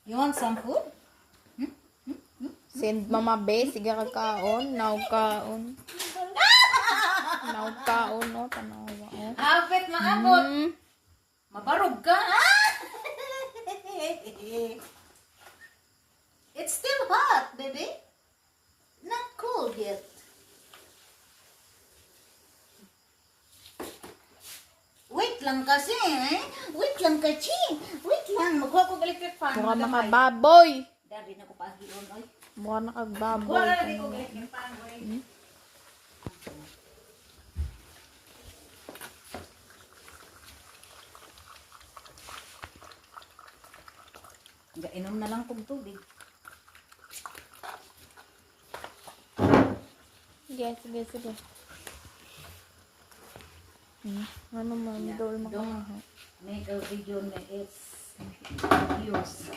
You want some food? Send mama be, sige ka kaon, naw kaon. Naw kaon, oh, tanawa, oh. Hapit maabot. Mabarog ka, ha? It's still hot, baby. Not cold yet. Wait lang kasi, eh? Wait lang kasi. Wait lang. Magkuha ko electric fan. Mukha makababoy. Dari na ko pagiyon, oy. Mukha nakagbaboy. Wala na ko electric fan, oy. Inom na lang kong tubig. Sige. Ano man, dol makahaw. Make a video na it's views.